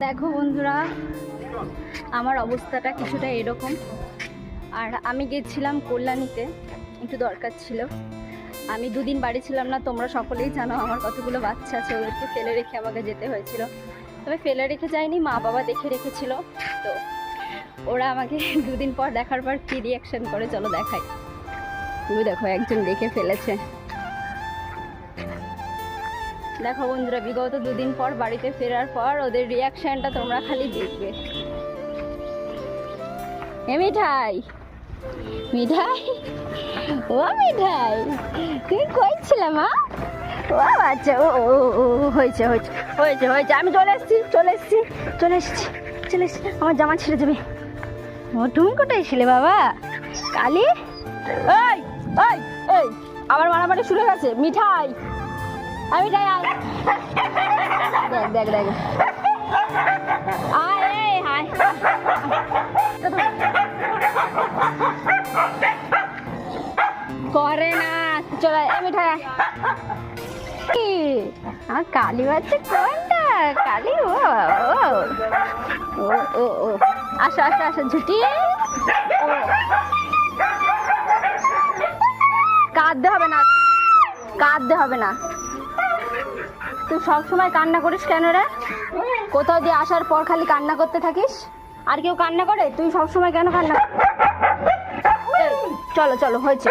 দেখো বন্ধুরা, আমার অবস্থাটা কিছুটা এরকম। আর আমি গেছিলাম কল্যাণীতে, একটু দরকার ছিল। আমি দুদিন বাড়ি ছিলাম না, তোমরা সকলেই জানো আমার কতগুলো বাচ্চা আছে, ওদেরকে ফেলে রেখে আমাকে যেতে হয়েছিল। তবে ফেলে রেখে যায়নি, মা বাবা দেখে রেখেছিল। তো ওরা আমাকে দুদিন পর দেখার পর কী রিয়াকশান করে চলো দেখাই। তুমি দেখো, একজন রেখে ফেলেছে। দেখো বন্ধুরা, বিগত দুদিন পর বাড়িতে ফেরার পর ওদের রিয়াকশনটা তোমরা খালি দেখবে। এ মিঠাই, মিঠাই, ও মিঠাই, তুই কই ছিলে মা? ও আচ্ছা, ও ও ও হয়েছে হয়েছে হয়েছে হয়েছে, আমি চলে এসেছি চলে এসেছি চলে এসেছি চলে এসেছি। আমার জামা ছিঁড়ে যাবে। ও তুমি কোথায় ছিলে বাবা? কালি, এই এই এই, আবার মারামারি শুরু হয়ে গেছে। মিঠাই, আমি যাই, আয় দেখ দেখ দেখ, আয় এই হায়, করে না, চলে এই মিঠাই। কি আমার কালি বাচ্চা কোনটা? কালি, ও ও ও ও, আসো আসো আসো ঝুটি। কাঁদতে হবে না, কাঁদতে হবে না। তুই সবসময় কান্না করিস কেন রে? কোথাও দিয়ে আসার পর খালি কান্না করতে থাকিস। আর কেউ কান্না করে? তুই সবসময় কেন কান্না? চলো চলো, হয়েছে।